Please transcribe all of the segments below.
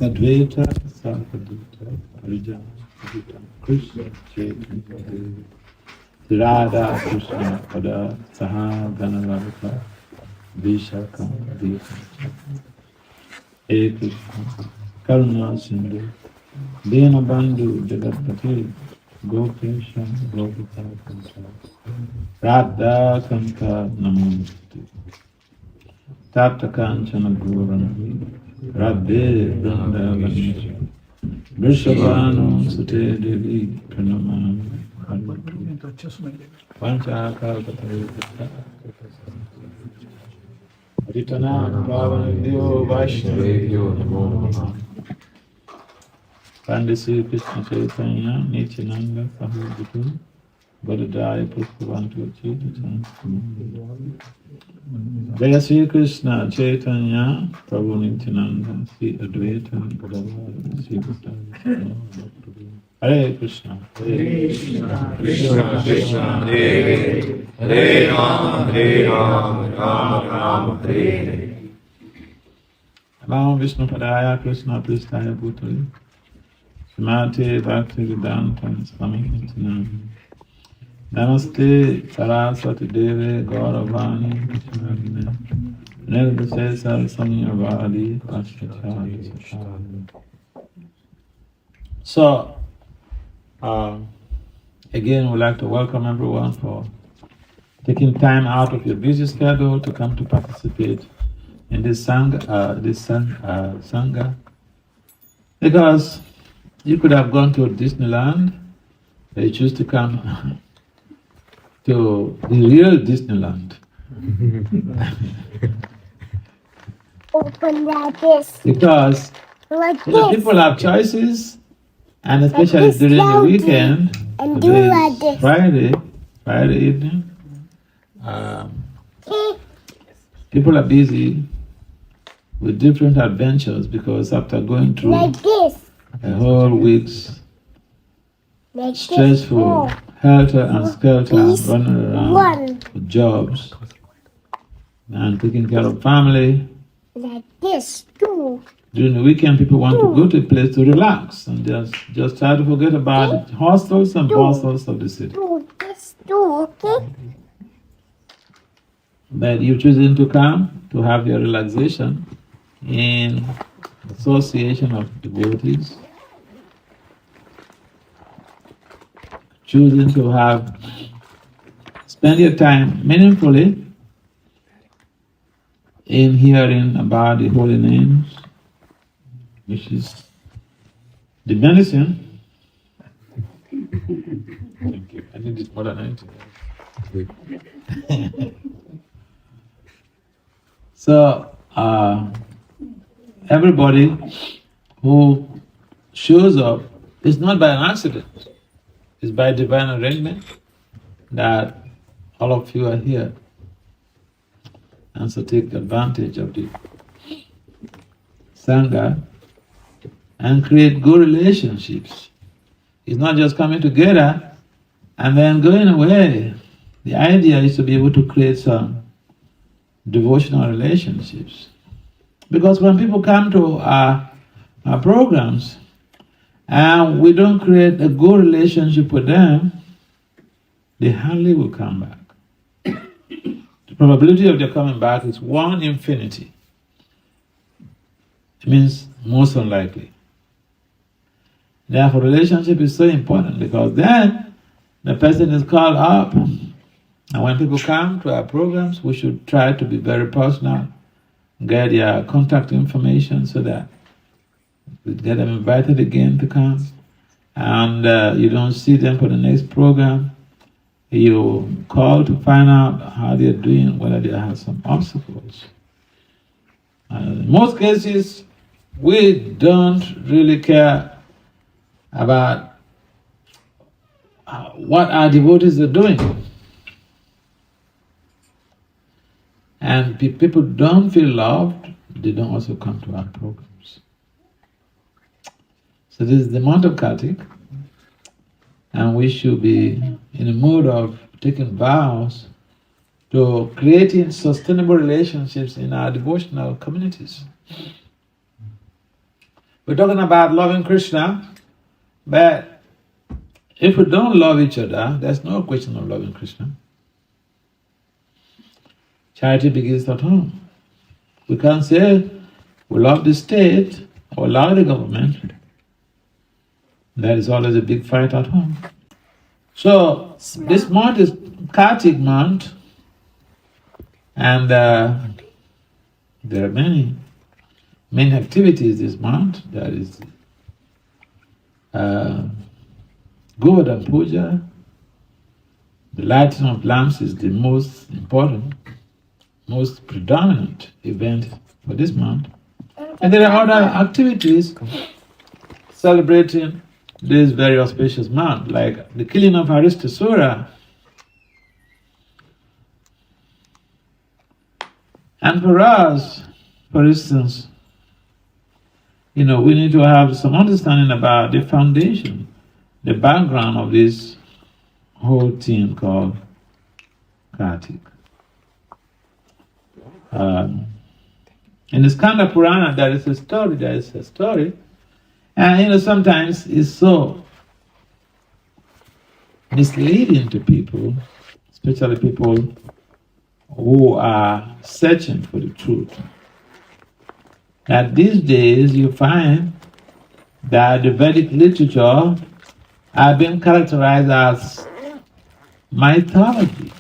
Sadvaita, Sarvadita, Harijana, Adita, Krishna, Chaitanya, Radha, Krishna, Pada, Saha, Ganalavata, Vishaka, Dita, E Krishna, Karuna, Sindhu, Dina Bandhu, Jagatpati, Gopesha, Gopika, Kanta, Radha, Kanta, Namaste, Tapta Kanchana, Guranavi, Radhe, Vrindavanicha, Vrishabhanu, Sute Devi, Pranamami, Panchakapatari, Ritana, Bhavanadyo, Vaishnavyo, Namo Namaha. Pandisi Krishna Chaitanya, Nityananda, Sahu Bodhidaya, Pushpavantu, Chita, Jaya Sri Krishna Chaitanya, Prabhu Nityananda, Sri Advaita, Gadadhara, Sri Krishna, Hare Krishna, Hare Krishna, Krishna Krishna, Hare Hare, Hare Rama, Rama Rama, Hare Hare. Namo Vishnu Padaya, Krishna Pristaya Bhutale, Srimati Bhakti Vedanta Swami Nityananda. Namaste Saraswati Deve Gauravani Krishnavine Nirvasesa Samyavadi Pashachari Sashari. So, again, we'd like to welcome everyone for taking time out of your busy schedule to come to participate in this Sangha, because you could have gone to Disneyland, but you choose to come to the real Disneyland. Open like this. Because Like this. people have choices, and especially this during the loudly, weekend, and do today is like this. Friday evening, people are busy with different adventures because after going through Like this. a whole week's Like stressful this. helter and skelter Please, running around one. with jobs and taking care of family. Like this. Two. During the weekend, people want to go to a place to relax and just try to forget about the hostels and bustles of the city. Two. This. Two. Okay. But you're choosing to come to have your relaxation in association of devotees, choosing to spend your time meaningfully in hearing about the holy names, which is the medicine. Thank you. I need it more than anything. So, everybody who shows up is not by an accident. It's by divine arrangement that all of you are here. And so take advantage of the Sangha and create good relationships. It's not just coming together and then going away. The idea is to be able to create some devotional relationships. Because when people come to our programs and we don't create a good relationship with them, they hardly will come back. The probability of their coming back is 1 infinity. It means most unlikely. Therefore, relationship is so important because then the person is called up. And when people come to our programs, we should try to be very personal, get their contact information so that we get them invited again to come. And you don't see them for the next program. You call to find out how they're doing, whether they have some obstacles. In most cases, we don't really care about what our devotees are doing. And people don't feel loved, they don't also come to our programs. So this is the month of Kartika, and we should be in a mood of taking vows to creating sustainable relationships in our devotional communities. We're talking about loving Krishna, but if we don't love each other, there's no question of loving Krishna. Charity begins at home. We can't say we love the state or love the government. That is always a big fight at home. So this month is Kartik month, and there are many activities this month. There is Govardhan Puja. The lighting of lamps is the most important, most predominant event for this month. And there are other activities celebrating this very auspicious month, like the killing of Aristasura. And for us, for instance, we need to have some understanding about the foundation, the background of this whole thing called Kartik. In the Skanda Purana, there is a story, and sometimes it's so misleading to people, especially people who are searching for the truth. That these days you find that the Vedic literature have been characterized as mythology,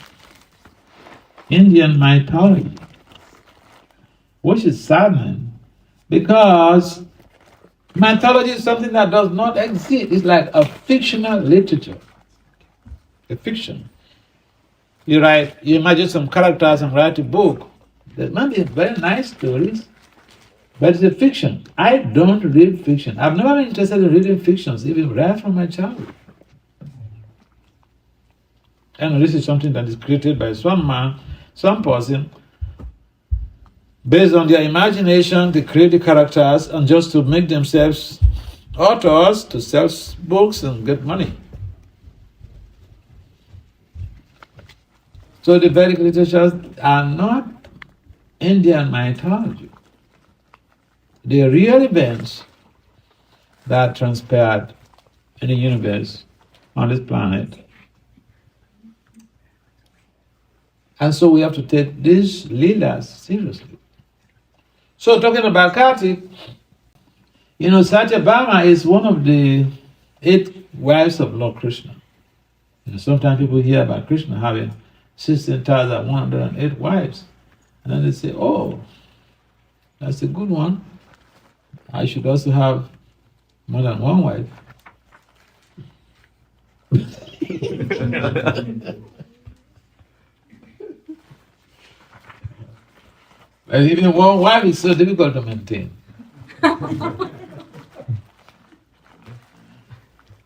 Indian mythology, which is saddening because mythology is something that does not exist. It's like a fictional literature, a fiction. You imagine some characters and write a book. There might be very nice stories, but it's a fiction. I don't read fiction. I've never been interested in reading fictions, even right from my childhood. And this is something that is created by some man, some person, based on their imagination. They create the characters and just to make themselves authors, to sell books and get money. So the Vedic literatures are not Indian mythology. They are real events that transpired in the universe, on this planet. And so we have to take these leelas seriously. So talking about Kartik, Satyabhama is one of the 8 wives of Lord Krishna. Sometimes people hear about Krishna having 16,108 wives. And then they say, oh, that's a good one. I should also have more than one wife. And even one wife is so difficult to maintain.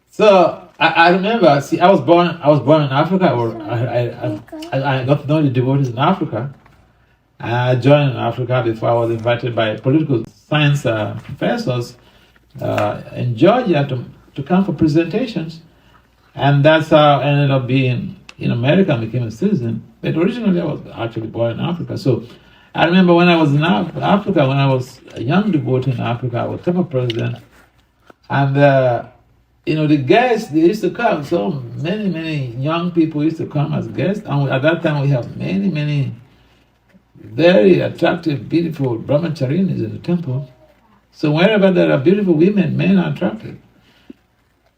So I remember, I was born in Africa, or I got to know the devotees in Africa. I joined in Africa before I was invited by political science professors in Georgia to come for presentations. And that's how I ended up being in America and became a citizen. But originally I was actually born in Africa. So I remember when I was in Africa, when I was a young devotee in Africa, I was temple president. And the guests, they used to come. So many young people used to come as guests. And at that time we have many very attractive, beautiful brahmacharinis in the temple. So wherever there are beautiful women, men are attracted.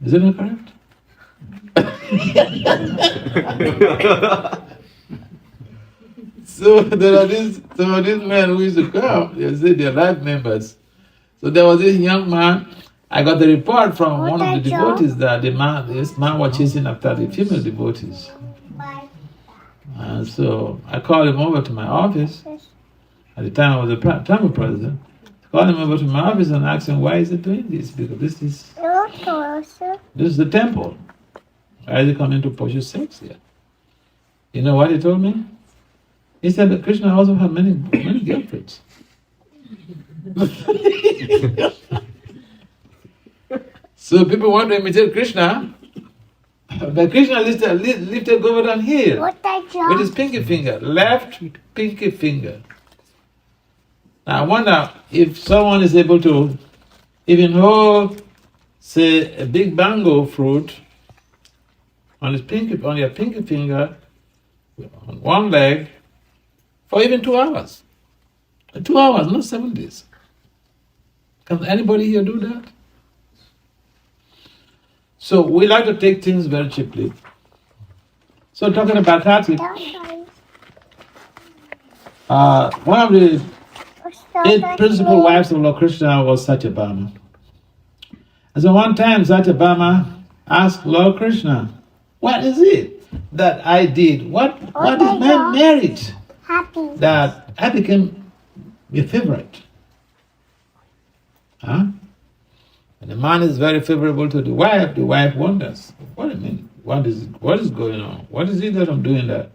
Is that not correct? So there are these men who used to come. They say they're life members. So there was this young man. I got the report from one of the devotees that this man was chasing after the female devotees. And so I called him over to my office. At the time I was the temple president. I called him over to my office and asked him, why is he doing this? Because this is the temple. Why is he coming to pursue sex here? You know what he told me? He said that Krishna also had many girlfriends. So people want to imitate Krishna, but Krishna lifted Govardhan here with his pinky finger, left pinky finger. Now I wonder if someone is able to even hold, say, a big mango fruit on your pinky finger, on one leg, for even 2 hours. 2 hours, not 7 days. Can anybody here do that? So we like to take things very cheaply. So talking about Kartika, one of the 8 principal wives of Lord Krishna was Satyabhama. And so one time Satyabhama asked Lord Krishna, what is it that I did? What is my merit Happy. that I became your favorite? Huh? When the man is very favorable to the wife wonders, what do you mean? What is going on? What is it that I'm doing that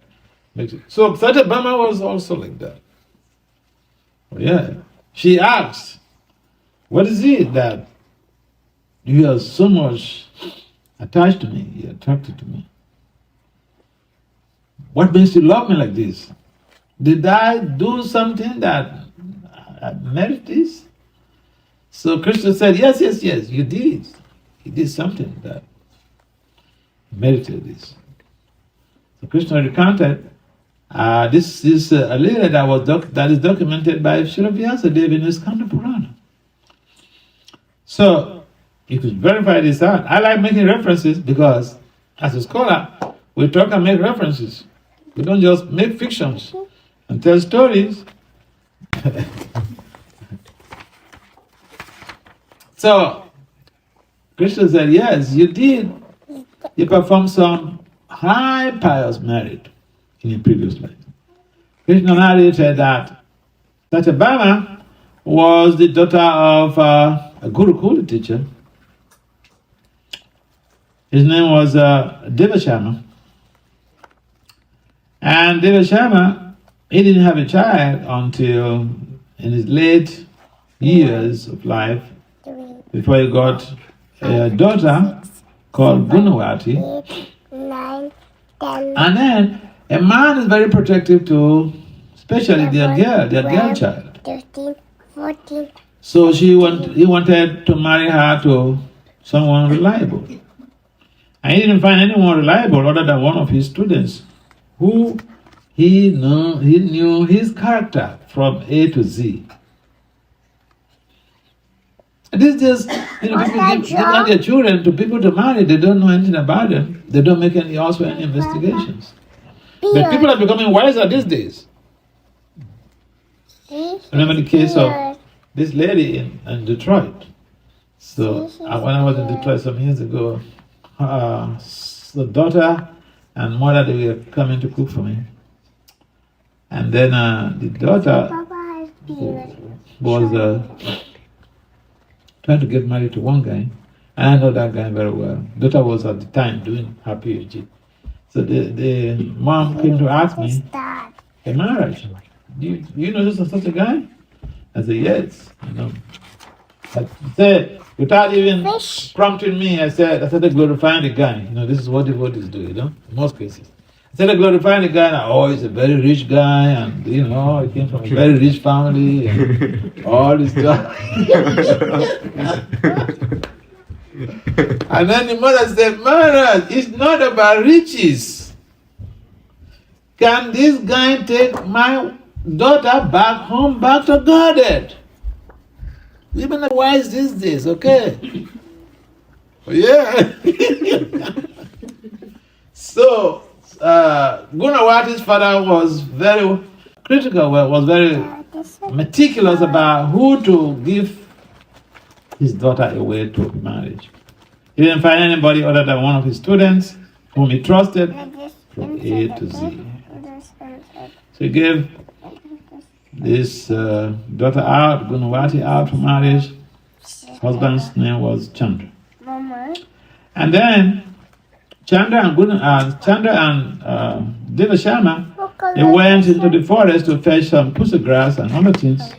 makes it? So Satyabhama was also like that. Yeah. She asked, what is it that you are so much attached to me, you're attracted to me? What makes you love me like this? Did I do something that merit this? So Krishna said, yes, you did. You did something that merited this. So Krishna recounted, this is a leela that is documented by Srila Vyasadeva in his Skanda Purana. So you could verify this out. I like making references because as a scholar, we talk and make references. We don't just make fictions and tell stories. So Krishna said, yes, you did. You performed some high pious merit in your previous life. Krishna narrated that Satyabhama was the daughter of a Gurukula teacher. His name was Devashama. And Devashama, he didn't have a child until in his late years of life, before he got a daughter called Gunawati. 8, 9, 10. And then a man is very protective to, especially their girl child. 13, 14. So he wanted to marry her to someone reliable. And he didn't find anyone reliable other than one of his students, who he knew his character from A to Z. This just, people give out their children to people to marry, they don't know anything about them, they don't make any investigations. But people are becoming wiser these days. Remember the case of this lady in Detroit. So when I was in Detroit some years ago, the daughter and mother, they were coming to cook for me. And then the daughter was trying to get married to one guy, and I know that guy very well. Daughter was at the time doing her PhD. So the mom came to ask me, hey Maharaja, do you know this is such a guy? I said, yes, I know. I said, without even prompting me, I started glorifying the guy. This is what devotees do, in most cases. I started glorifying the guy, and he's a very rich guy, and he came from a very rich family, and all this stuff. And then the mother said, Maharaj, it's not about riches. Can this guy take my daughter back home, back to Godhead? Women are wise these days, okay? Yeah. So, Gunawati's father was very critical, was very meticulous about who to give his daughter away to marriage. He didn't find anybody other than one of his students whom he trusted from A to Z. So he gave this daughter out, Gunawati, out for marriage. Husband's name was Chandra. And then Chandra and Devashama, they went into the forest to fetch some pussy grass and other things,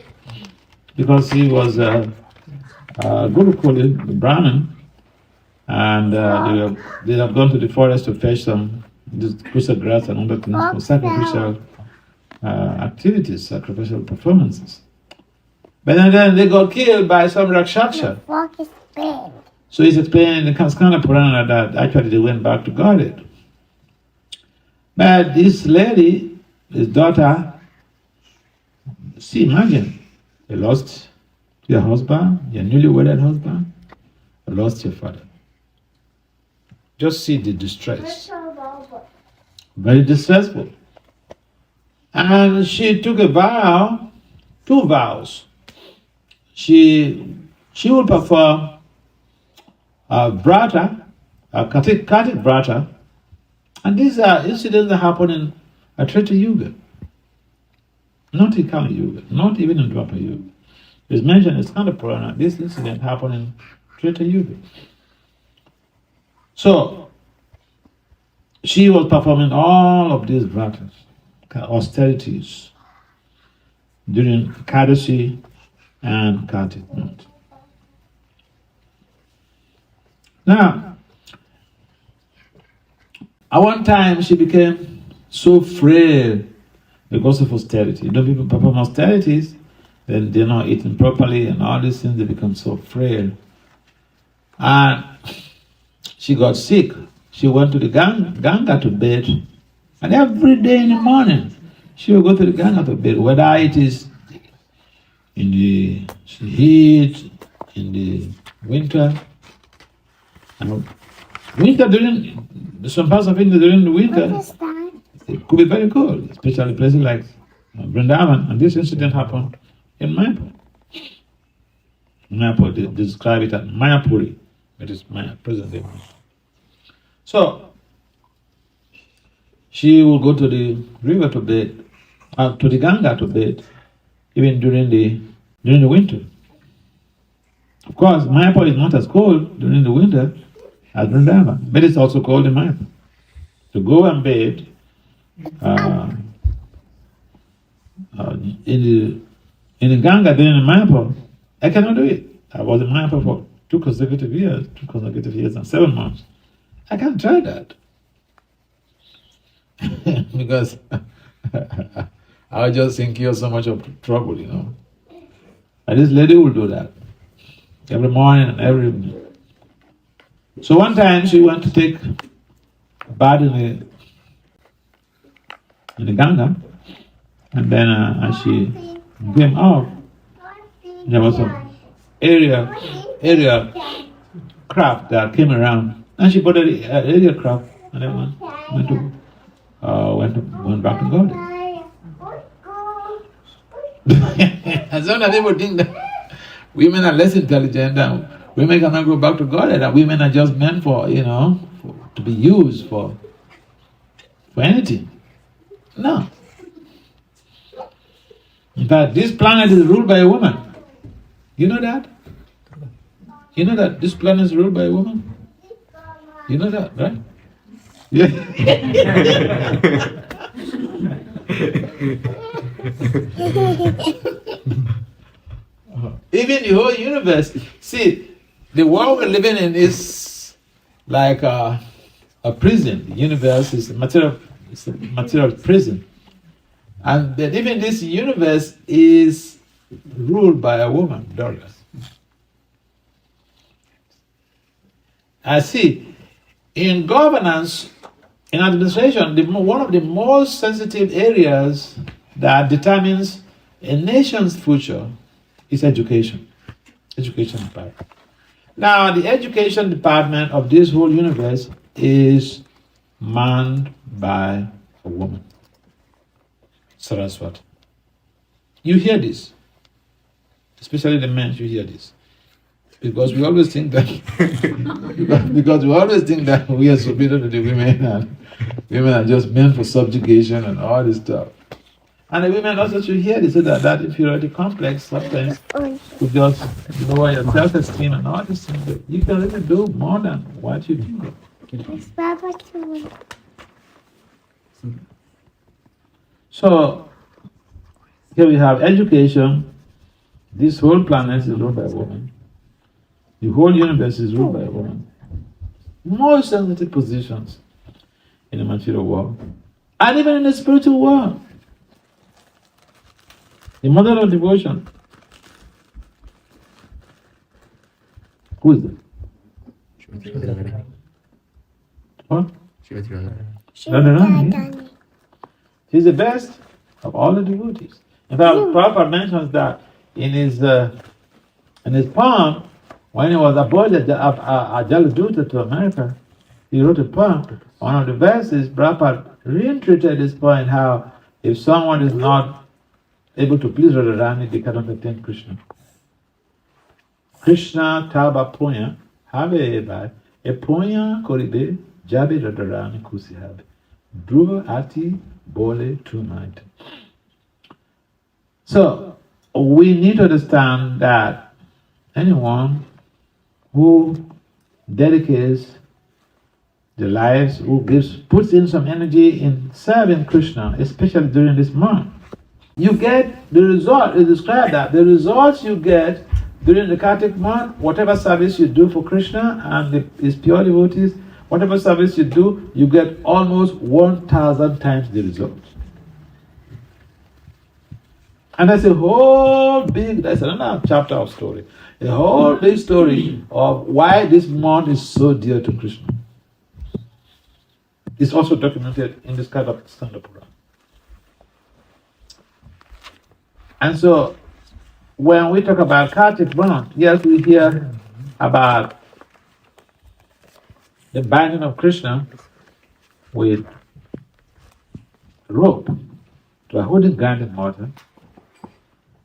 because he was a Gurukula, the Brahmin, and they had gone to the forest to fetch some pussy grass and other things for sacrificial activities, sacrificial performances. But then they got killed by some Rakshasa. Walk is big. So he's explaining in the Skanda Purana that actually they went back to Godhead. But this lady, his daughter, see, imagine, they lost your husband, your newly wedded husband, you lost your father. Just see the distress. Very distressful. And she took a vow, 2 vows. She will perform a brata, a Kartik brata, and these are incidents that happen in a Treta Yuga. Not in Kali Yuga, not even in Dwapara Yuga. It's mentioned in Skanda Purana, this incident happened in Treta Yuga. So, she was performing all of these vratas, austerities, during Kadasi and Kartik month. Now, at one time she became so frail because of austerity. You know, people perform austerities, then they're not eating properly and all these things, they become so frail. And she got sick. She went to the Ganga to bed, and every day in the morning she would go to the Ganga to bed, whether it is in the heat, in the winter. And winter during some parts of India during the winter, What is that? it could be very cold, especially places like Vrindavan. And this incident happened in Mayapur. Mayapur, they describe it as Mayapuri, it is Maya, present day. So she will go to the river to bed, to the Ganga to bed, even during the winter. Of course, Mayapur is not as cold during the winter as Vrindavan, but it's also cold in Mayapur. To go and bathe in the Ganga during the Mayapur, I cannot do it. I was in Mayapur for 2 consecutive years and 7 months. I can't try that. Because I would just incur so much of trouble, you know. And this lady will do that every morning and every evening. So one time she went to take a bath in the Ganga, and then as she came out, there was some area craft that came around, and she put the area craft, and then went back to God. And some people think that women are less intelligent and women cannot go back to God, and women are just meant for, to be used for anything. No. In fact, this planet is ruled by a woman. You know that? You know that this planet is ruled by a woman? You know that, right? Yeah. Even the whole universe. See, the world we're living in is like a prison. The universe is a material prison. And that even this universe is ruled by a woman, Doris. I see, in governance, in administration, one of the most sensitive areas that determines a nation's future is education. Education department. Now, the education department of this whole universe is manned by a woman. Saraswati. You hear this, especially the men. You hear this, because we always think that we are superior to the women, and women are just meant for subjugation and all this stuff. And the women also should hear this, so that inferiority complex sometimes could just lower your self-esteem and all this things. But you can really do more than what you do. It's Baba too. So, here we have education. This whole planet is ruled by a woman. The whole universe is ruled by a woman. Most sensitive positions in the material world, and even in the spiritual world. The mother of devotion, Who is it? What? Radharani. She's the best of all the devotees. In fact, Prabhupada mentions that in his poem, when he was appointed a Jaladuta to America, he wrote a poem. One of the verses, Prabhupada reiterated this point, how if someone is not able to please Radharani, they cannot attain Krishna. Krishna taba punya have eba e punya koribe jabe Radharani kusi habe. Dhruva ati bole tonight. So we need to understand that anyone who dedicates their lives, who puts in some energy in serving Krishna, especially during this month, you get the result. It described that the results you get during the Kartik month, whatever service you do for Krishna and his pure devotees, whatever service you do, you get almost 1,000 times the results. And that's that's another chapter of story. A whole big story of why this month is so dear to Krishna. It's also documented in this kind of Skanda Purana. And so, when we talk about Kartik month, yes, we hear about the binding of Krishna with rope to a holy grandmother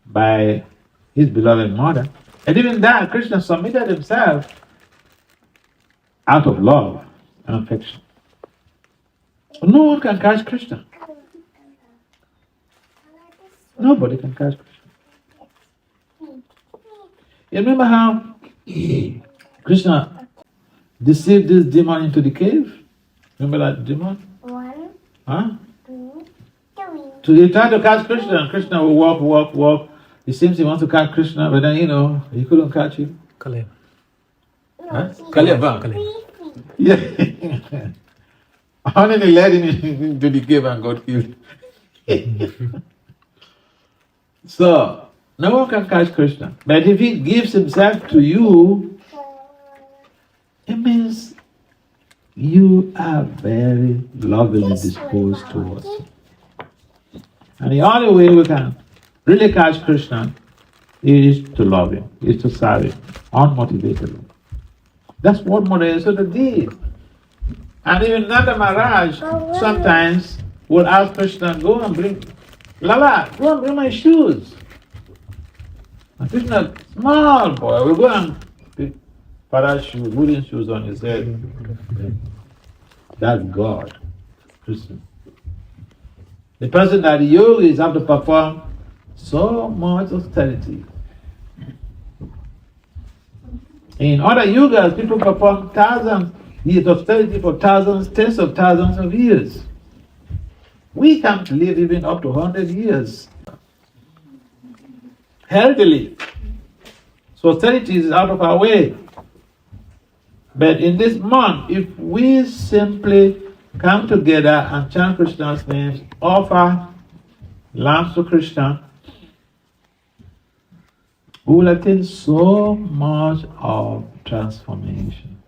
by his beloved mother. And even that, Krishna submitted himself out of love and affection. No one can catch Krishna. Nobody can catch Krishna. You remember how Krishna deceived this demon into the cave? Remember that demon? 1, Huh? 2, 3. So he tried to catch Krishna, and Krishna will walk. It seems he wants to catch Krishna, but then, he couldn't catch him. Kaleva. Huh? Kaleva. Yeah. Only they led him into the cave and got killed. So, no one can catch Krishna. But if he gives himself to you, it means you are very lovingly disposed towards him. And the only way we can really catch Krishna is to love him, is to serve him, unmotivatedly. That's what Maharaja Yashoda did. And even Nanda Maharaj sometimes would ask Krishna, go and bring my shoes. And Krishna, small boy, will go and pick Father's shoes, wooden shoes on his head. That's God, Krishna. The person that the yogis have to perform so much austerity. In other yogas, people perform thousands years of austerity for thousands, tens of thousands of years. We can't live even up to 100 years healthily. So austerity is out of our way. But in this month, if we simply come together and chant Krishna's names, offer lamps to Krishna, we will attain so much of transformation.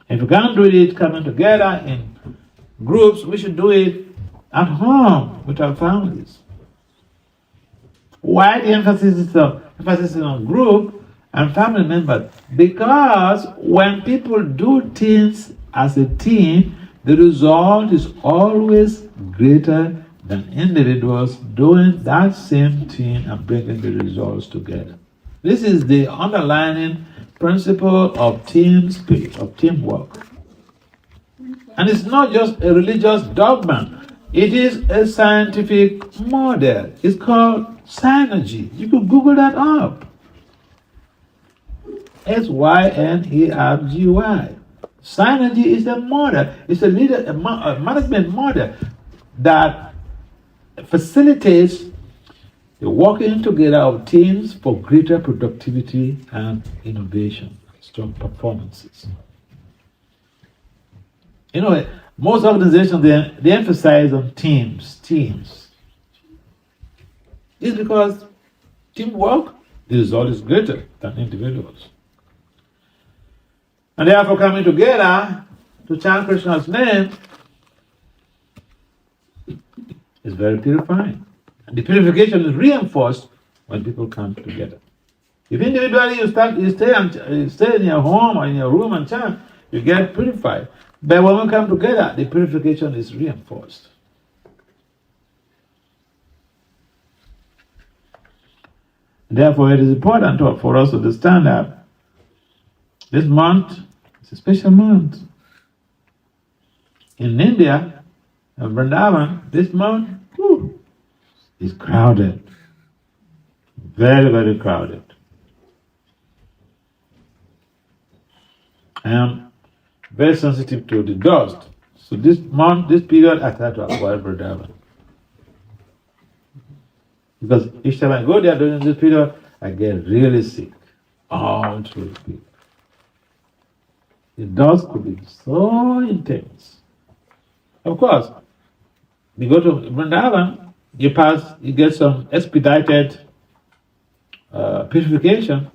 If we can't do it coming together in groups, we should do it at home with our families. Why the emphasis is on group and family members? Because when people do things as a team, the result is always greater than individuals doing that same thing and bringing the results together. This is the underlying principle of team spirit, of teamwork. And it's not just a religious dogma. It is a scientific model. It's called synergy. You could Google that up. SYNERGY. Synergy is a model. It's a management model that facilitates the working together of teams for greater productivity and innovation, strong performances. Most organizations, they emphasize on teams. It's because teamwork The result is greater than individuals. And therefore, coming together to chant Krishna's name is very purifying. And the purification is reinforced when people come together. If individually you stay in your home or in your room and chant, you get purified. But when we come together, the purification is reinforced. Therefore, it is important for us to understand that this month is a special month. In India, in Vrindavan, this month is crowded. Very, very crowded. I am very sensitive to the dust. So this month, this period, I try to avoid Vrindavan. Because each time I go there during this period, I get really sick. All through the period. The dust could be so intense. Of course, you go to Vrindavan, you get some expedited purification.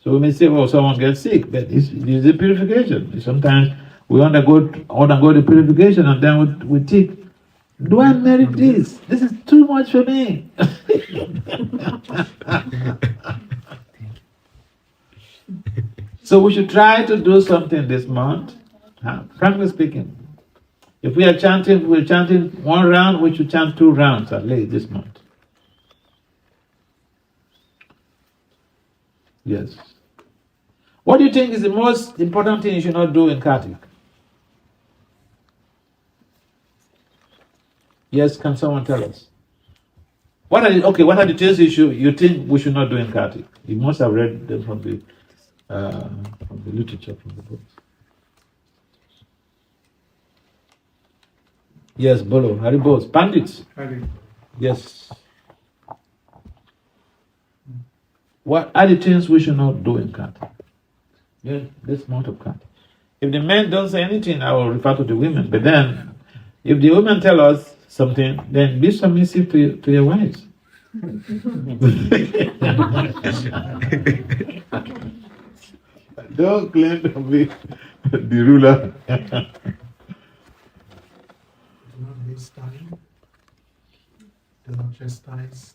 So we may say, well, someone gets sick, but it's a purification. Sometimes we undergo the purification and then we think, do I merit this? This is too much for me. So we should try to do something this month. Frankly speaking, if we're chanting one round, we should chant 2 rounds at least this month. Yes. What do you think is the most important thing you should not do in Kartik? Yes, can someone tell us? What are the things you think we should not do in Kartik? You must have read them from the literature, from the books. Yes, Bolo, Haribos, Pandits. Hari. Yes. What are the things we should not do in Kartik? Yes, this month of Kartik. If the men don't say anything, I will refer to the women. But then, if the women tell us something, then be submissive to your wives. Don't claim to be the ruler. Do not waste time. Do not chastise.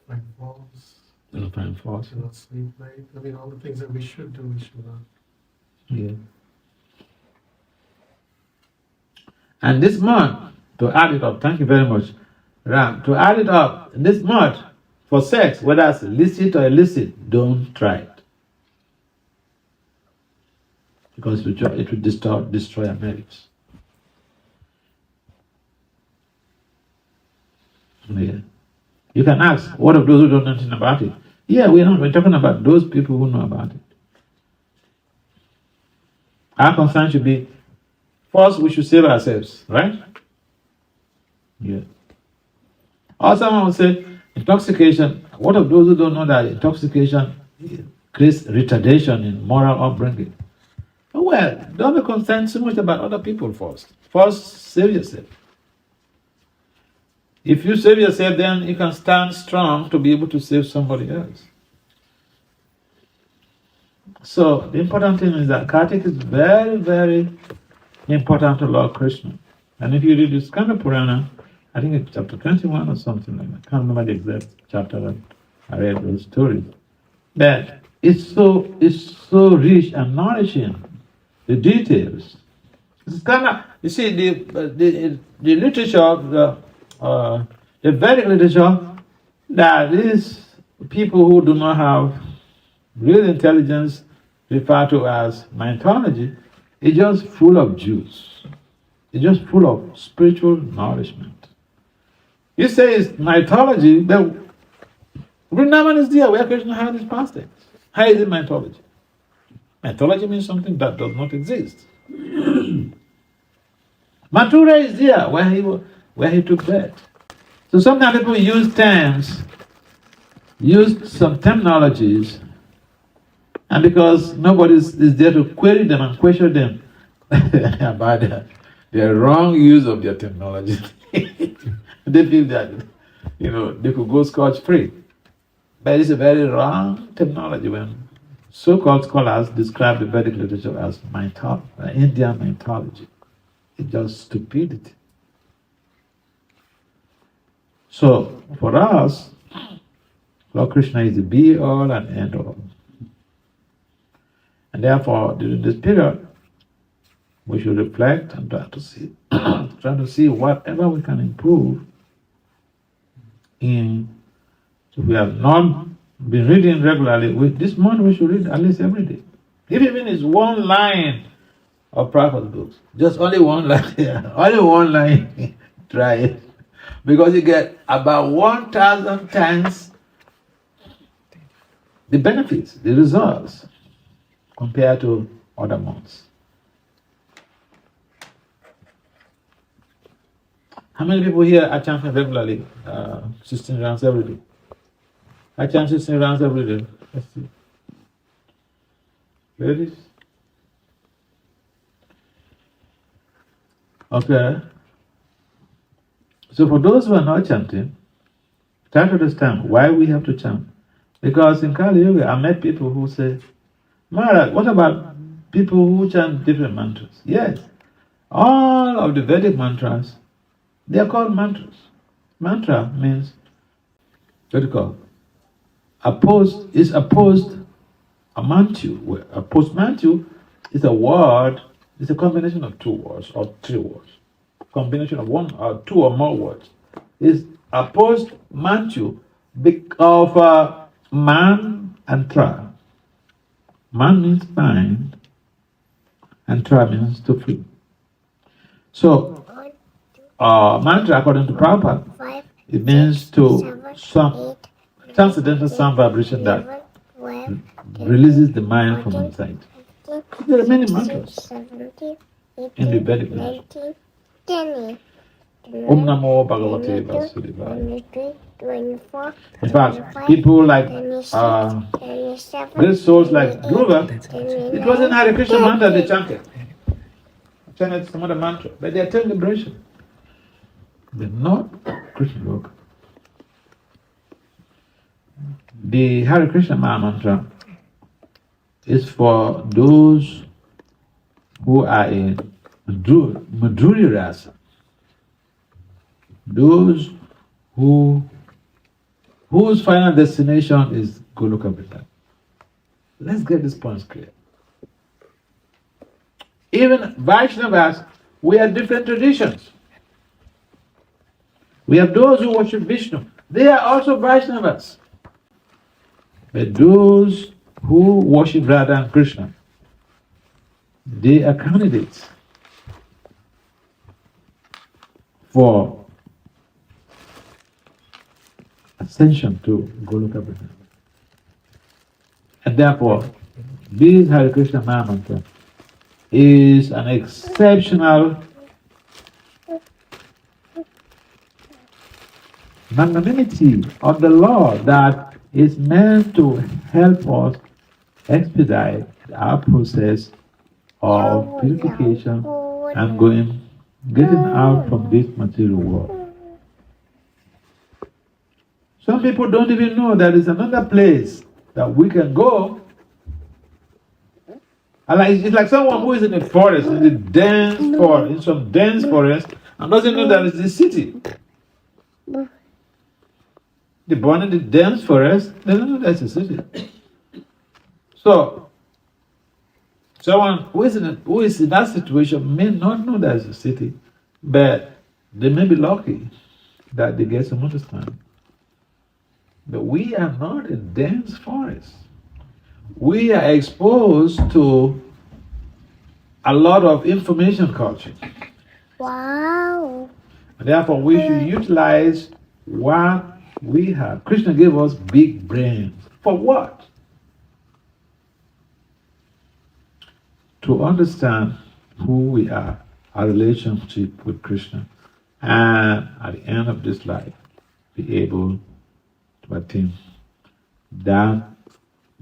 Find faults. Do not find fault. Do not sleep late. I mean, all the things that we should do, we should not. Yeah. And this month, to add it up, thank you very much, Ram, to add it up, this month, for sex, whether it's licit or illicit, don't try it. Because it will destroy our marriage. Yeah. You can ask, what of those who don't know anything about it? Yeah, we're talking about those people who know about it. Our concern should be, first we should save ourselves, right? Yeah. Or someone will say, intoxication, what of those who don't know that intoxication creates retardation in moral upbringing? Well, don't be concerned so much about other people first. First, save yourself. If you save yourself, then you can stand strong to be able to save somebody else. So, the important thing is that Kartik is very, very important to Lord Krishna. And if you read the Skanda Purana, I think it's chapter 21 or something like that. I can't remember the exact chapter that I read those stories. But it's so rich and nourishing. The details. It's kind of, you see, the literature, the Vedic literature, that is people who do not have real intelligence, referred to as mythology, is just full of juice. It's just full of spiritual nourishment. You say it's mythology, but Vrindavan is there where Krishna had his pastimes. How is it mythology? Mythology means something that does not exist. Mathura is there where he took birth. So sometimes people use some terminologies, and because nobody is there to query them and question them about their wrong use of their terminology, they feel that they could go scotch free. But it's a very wrong terminology when so-called scholars describe the Vedic literature as Indian mythology. It's just stupidity. So, for us, Lord Krishna is the be-all and end-all. And therefore, during this period, we should reflect and try to see whatever we can improve in. So we have not been reading regularly. This month we should read at least every day. If even it's one line of Prabhupada's books, just only one line, only one line, try it. Because you get about 1,000 times the benefits, the results, compared to other months. How many people here are chanting regularly 16 rounds every day? I chant 16 rounds every day. Let's see. Ladies? Okay. So for those who are not chanting, try to understand why we have to chant. Because in Kali Yuga, I met people who say, Maharaja, what about people who chant different mantras? Yes, all of the Vedic mantras, they are called mantras. Mantra means, what do you call? Opposed is opposed a mantu. A post-mantu is a word, it's a combination of two words or three words. Combination of one or two or more words. Is opposed mantu of man and tra. Man means bind and tra means to free. So, mantra according to Prabhupada, 5, it means to 7, 8, transcendental sound vibration that 11, 12, releases the mind from inside. 15, There are many 16, mantras 17, in the 18, Vedic literature. 19, 20, Om Namo Bhagavate Vasudeva. 23, 24, In fact, people like 27, great souls like 28, Dhruva, it wasn't Hare Krishna mantra they chanted. They chanted some other mantra, but they attain liberation. They're not Krishna Yoga. The Hare Krishna mantra is for those who are in Madhurya Rasa. Those whose final destination is Goloka Vrindavan. Let's get this point clear. Even Vaishnavas, we have different traditions. We have those who worship Vishnu. They are also Vaishnavas. But those who worship Radha and Krishna, they are candidates for ascension to Goloka Vrindavan. And therefore, this Hare Krishna mantra is an exceptional magnanimity of the Lord that is meant to help us expedite our process of purification and getting out from this material world. Some people don't even know there is another place that we can go. And it's like someone who is in a forest, in the dense forest, in some dense forest, and doesn't know that it's a city. They're born in the dense forest, they don't know that's a city. So, someone who is in that situation may not know there's a city, but they may be lucky that they get some understanding. But we are not in dense forests. We are exposed to a lot of information culture. Wow. And therefore, we should utilize what we have. Krishna gave us big brains. For what? To understand who we are, our relationship with Krishna, and at the end of this life, be able to attain that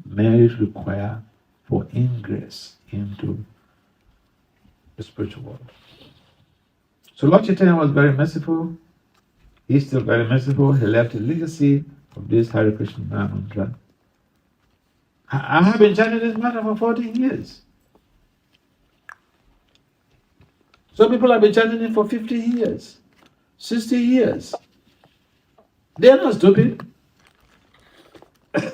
merit required for ingress into the spiritual world. So Lord Chaitanya was very merciful. He's still very merciful. He left a legacy of this Hare Krishna mantra. I have been chanting this mantra for 40 years. Some people have been chanting it for 50 years, 60 years. They are not stupid.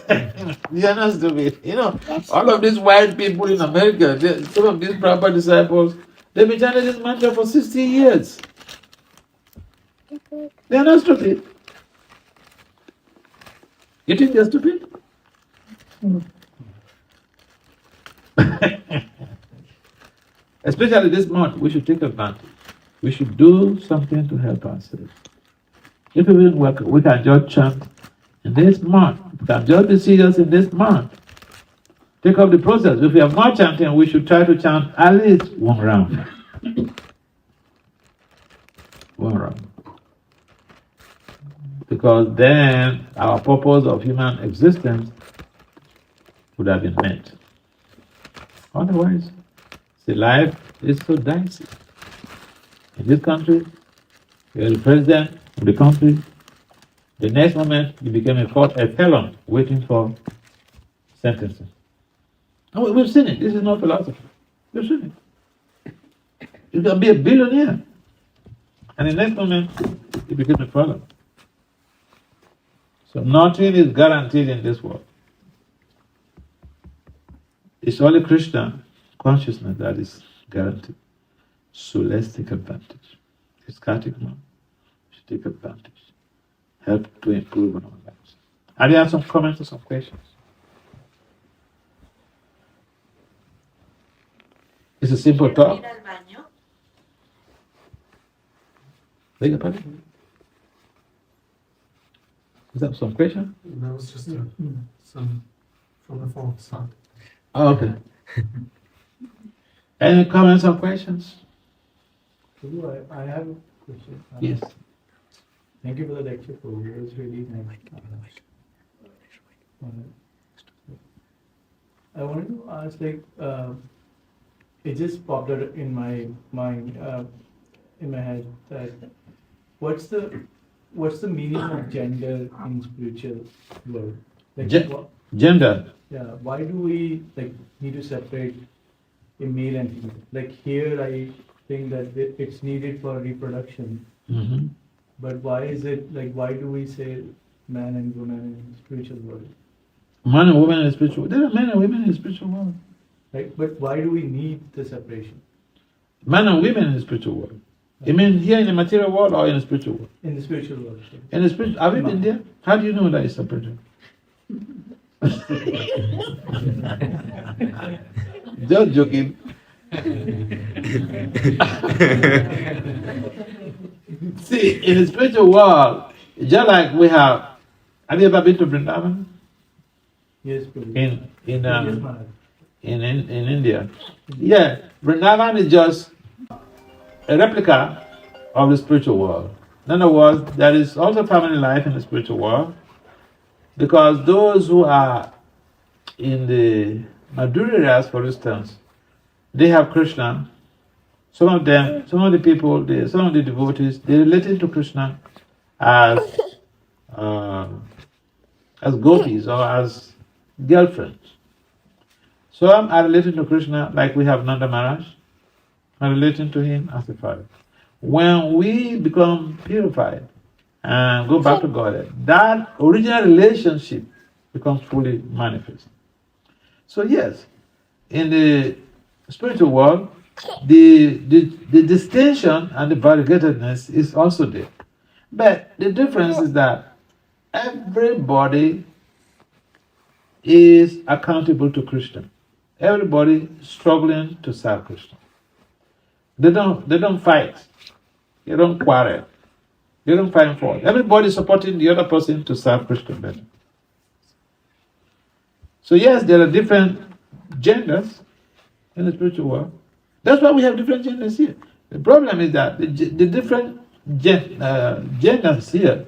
They are not stupid. You know, all of these white people in America, some of these proper disciples, they've been chanting this mantra for 60 years. They are not stupid. You think they're stupid? Especially this month, we should take advantage. We should do something to help ourselves. If we didn't work, we can just chant in this month. We can just be serious in this month. Take up the process. If we have not chanting, we should try to chant at least one round. One round. Because then our purpose of human existence would have been met. Otherwise, see, life is so dicey. In this country, you're the president of the country. The next moment, you became a felon waiting for sentencing. And we've seen it. This is not philosophy. We've seen it. You can be a billionaire. And the next moment, you became a felon. So nothing is guaranteed in this world. It's only Krishna consciousness that is guaranteed. So let's take advantage. It's Kartika month. We should take advantage. Help to improve on our lives. Are there some comments or some questions? It's a simple talk. Beg your pardon? Is that some question? That was just some from the phone side. Oh, okay. Any comments or questions? I have a question. Yes. Thank you for the lecture. It was really nice. I wanted to ask, it just popped out in my mind, in my head, that what's the meaning of gender in spiritual world? Gender. Yeah. Why do we need to separate a male and female? Like here, I think that it's needed for reproduction. Mm-hmm. But why is it why do we say man and woman in spiritual world? Man and woman in the spiritual world. There are men and women in the spiritual world. Right? But why do we need the separation? Man and women in the spiritual world. You mean here in the material world or in the spiritual world? In the spiritual world. In the spiritual, have you been there? How do you know that it's separated? Just joking. See, in the spiritual world, just like we have you ever been to Vrindavan? Yes, in India. Yeah, Vrindavan is just a replica of the spiritual world. In other words, there is also family life in the spiritual world, because those who are in the Madhurya areas, for instance, they have Krishna. Some of the people, some of the devotees, they related to Krishna as gopis or as girlfriends. Some are related to Krishna, like we have Nanda Maharaj, are relating to him as a father. When we become purified and go back to God, that original relationship becomes fully manifest. So yes, in the spiritual world, the distinction and the variegatedness is also there. But the difference is that everybody is accountable to Krishna. Everybody struggling to serve Krishna. They don't fight. They don't quarrel. They don't find fault. Everybody is supporting the other person to serve Krishna better. So yes, there are different genders in the spiritual world. That's why we have different genders here. The problem is that the different genders here,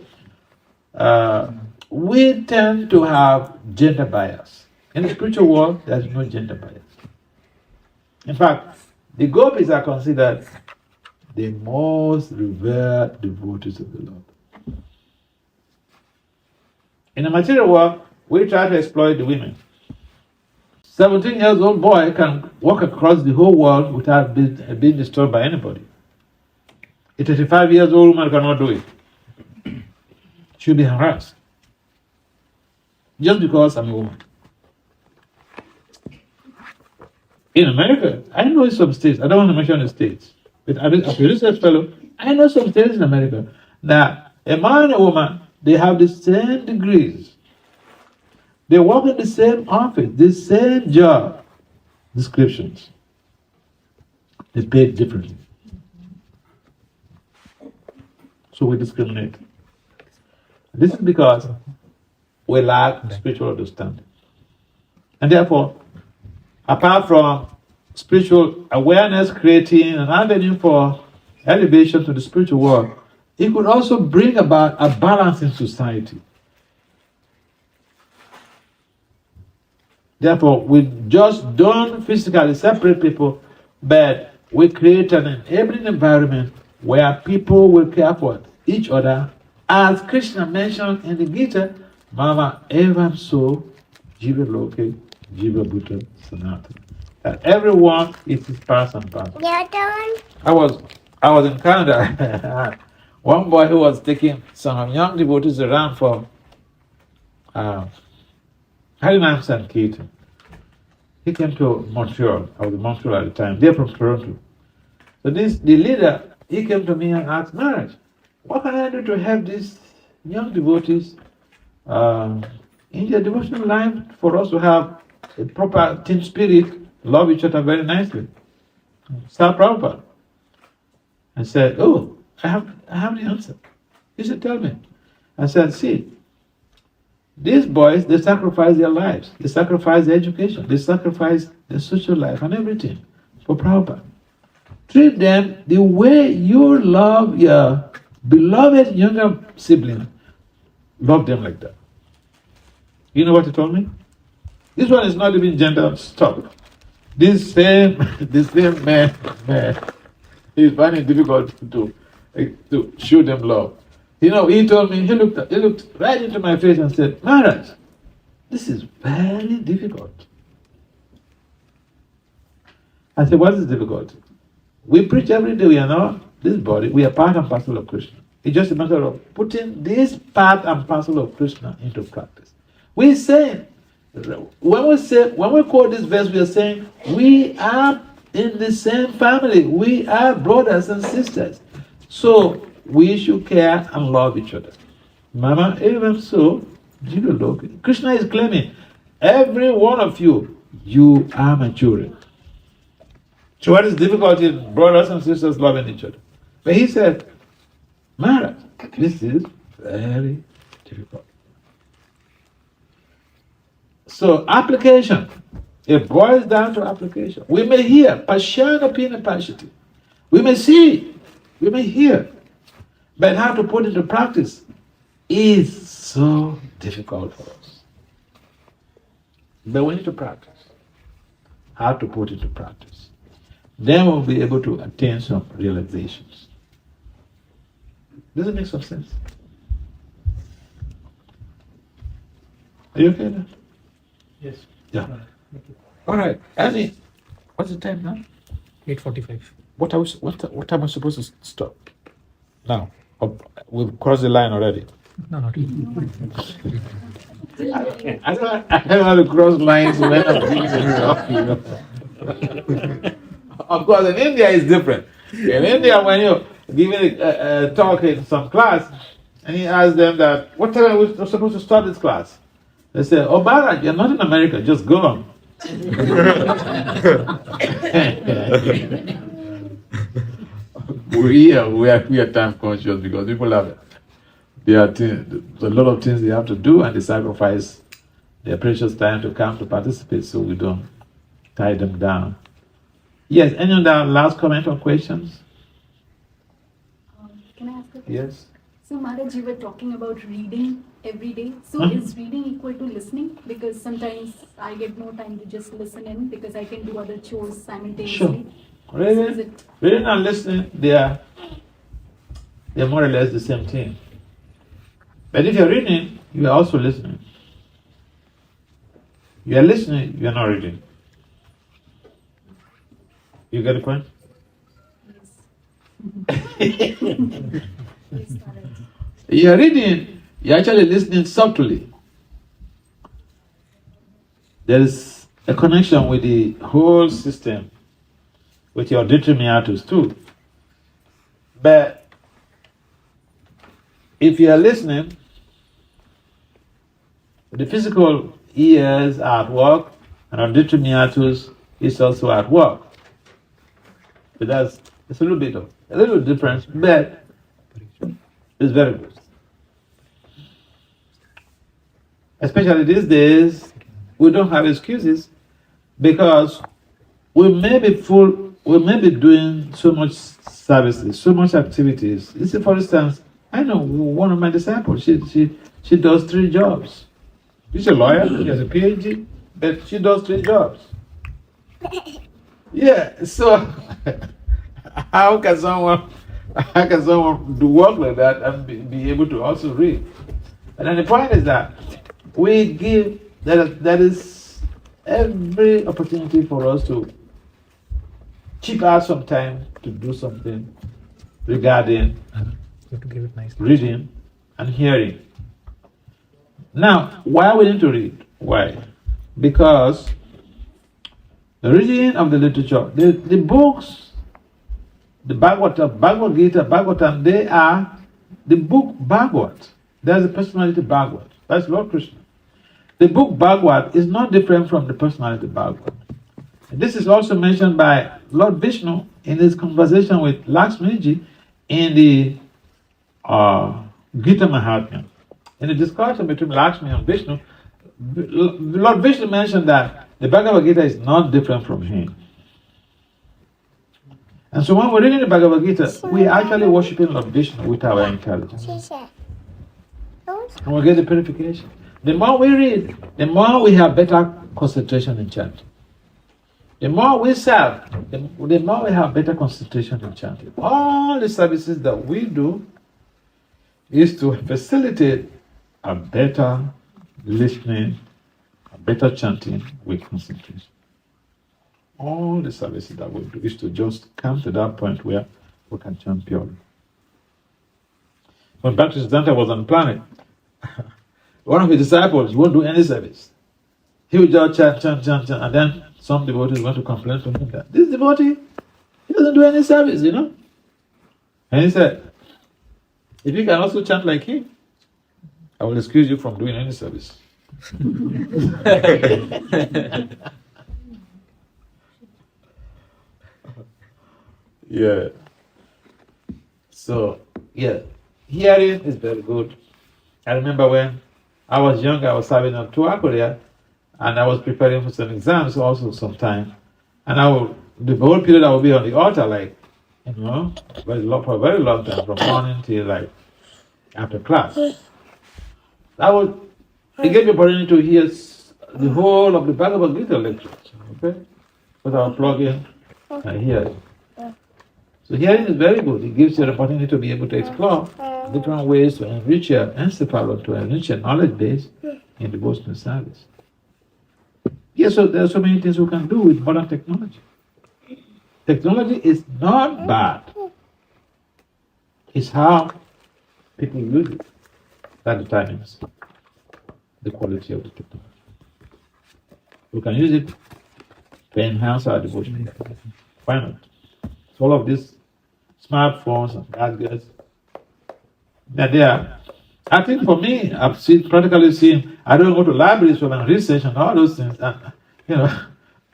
we tend to have gender bias. In the spiritual world, there's no gender bias. In fact, the gopis are considered the most revered devotees of the Lord. In the material world, we try to exploit the women. 17 years old boy can walk across the whole world without being disturbed by anybody. A 35 years old woman cannot do it. She'll be harassed. Just because I'm a woman. In America, I know some states, I don't want to mention the states, but as a research fellow, I know some states in America that a man and a woman, they have the same degrees. They work in the same office, the same job descriptions. They paid differently. So we discriminate. This is because we lack spiritual understanding. And therefore, apart from spiritual awareness creating an avenue for elevation to the spiritual world, it could also bring about a balance in society. Therefore, we just don't physically separate people, but we create an enabling environment where people will care for each other. As Krishna mentioned in the Gita, Mama Evam So, Jiva Loke, Jiva Bhuta Sanatana. That everyone is his part and parcel. Your turn. I was in Canada. One boy who was taking some young devotees around for Harinam Sankirtan. He came to Montreal. I was in Montreal at the time. They're from Toronto. So the leader, he came to me and asked, Maharaj, what can I do to help these young devotees in their devotional life for us to have a proper team spirit, love each other very nicely? Sir Prabhupada. I said, oh, I have the answer. He said, tell me. I said, see, these boys, they sacrifice their lives. They sacrifice their education. They sacrifice their social life and everything for Prabhupada. Treat them the way you love your beloved younger sibling. Love them like that. You know what he told me? This one is not even gender stuff. This same man, he's finding it difficult to show them love. You know, he told me, he looked right into my face and said, Maharaj, this is very difficult. I said, what is difficult? We preach every day, we are not this body, we are part and parcel of Krishna. It's just a matter of putting this part and parcel of Krishna into practice. We say, when we quote this verse, we are saying, we are in the same family, we are brothers and sisters. So, we should care and love each other. Mama, even so, Krishna is claiming, every one of you, you are maturing. So what is difficult in brothers and sisters loving each other? But he said, Maharaj, this is very difficult. So application, it boils down to application. We may hear, Pashyana Pina Pashyati. We may see, we may hear, but how to put it into practice is so difficult for us. But we need to practice how to put it into practice. Then we'll be able to attain some realizations. Does it make some sense? Are you okay now? Yes. Yeah. All right. Annie, what's the time now? 8:45. What time am I supposed to stop? Now. We've crossed the line already. No, not yet. I don't want to cross lines when I'm doing stuff, you know. Of course, in India it's different. In India, when you're giving a talk in some class, and he asks them that, what time are we supposed to start this class? They say, oh, Maharaja, you're not in America, just go on. We are time conscious because people have there's a lot of things they have to do and they sacrifice their precious time to come to participate so we don't tie them down. Yes, any other last comment or questions? Can I ask a question? Yes. So Maharaj, you were talking about reading every day. So is reading equal to listening? Because sometimes I get no time to just listen in because I can do other chores simultaneously. Sure. Reading and listening, they're more or less the same thing. But if you're reading, you are also listening. You are listening, you are not reading. You get the point? Yes. Yes, Maharaja. You are reading, you are actually listening subtly. There is a connection with the whole system, with your auditory meatus too. But if you are listening, the physical ears are at work, and auditory meatus is also at work. But it's a little difference, but it's very good. Especially these days, we don't have excuses because we may be doing so much services, so much activities. You see, for instance, I know one of my disciples, she does 3 jobs. She's a lawyer, she has a PhD, but she does 3 jobs. Yeah, so how can someone do work like that and be able to also read? And then the point is that we give that is every opportunity for us to chip out some time to do something regarding You have to give it nicely. reading and hearing. Now, why we need to read? Why? Because the reading of the literature, the books, the Bhagavad Gita, Bhagavatam, they are the book Bhagavad. There's a personality Bhagavad. That's Lord Krishna. The book Bhagavad is not different from the personality Bhagavad. This is also mentioned by Lord Vishnu in his conversation with Lakshmiji in the Gita Mahatmya. In the discussion between Lakshmi and Vishnu, Lord Vishnu mentioned that the Bhagavad Gita is not different from him. And so when we're reading the Bhagavad Gita, we are actually worshiping Lord Vishnu with our intelligence. She said, And we get the purification. The more we read, the more we have better concentration in chanting. The more we serve, the more we have better concentration in chanting. All the services that we do is to facilitate a better listening, a better chanting with concentration. All the services that we do is to just come to that point where we can chant purely. When Baptist Dante was on the planet, one of his disciples won't do any service. He would just chant, and then some devotees want to complain to him that this devotee, he doesn't do any service, you know. And he said, if you can also chant like him, I will excuse you from doing any service. Yeah. So, yeah, hearing is very good. I remember when I was young, I was serving on tour Korea, and I was preparing for some exams also sometime. And the whole period I would be on the altar, like, you know, for a very long time, from morning till like after class. It gave me opportunity to hear the whole of the Bhagavad Gita lecture, okay? Without plugging and hearing. So hearing is very good. It gives you an opportunity to be able to explore different ways to enrich your encephalon, to enrich your knowledge base in devotional service. Yes, so there are so many things we can do with modern technology. Technology is not bad. It's how people use it that determines the quality of the technology. We can use it to enhance our devotion. Why not? So all of these smartphones and gadgets, they're there. I think for me, I've practically seen, I don't go to libraries for my research and all those things. And, you know,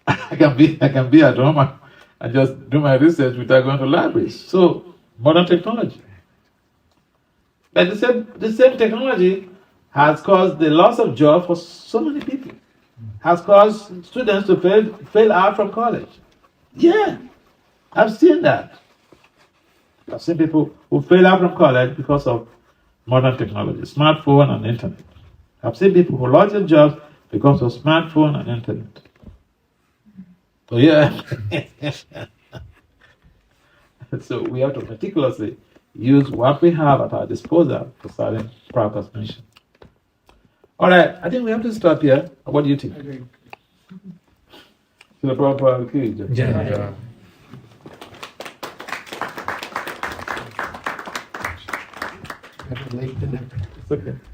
I can be at home and just do my research without going to libraries. So, modern technology. But the same technology has caused the loss of job for so many people. Has caused students to fail out from college. Yeah, I've seen that. I've seen people who fail out from college because of modern technology, smartphone and internet. I've seen people who lost their jobs because of smartphone and internet. So yeah. So we have to meticulously use what we have at our disposal for serving Prabhupada's mission. All right, I think we have to stop here. What do you think? Agreed. Srila Prabhupada ki jai. Yeah. Better late than never. It's okay.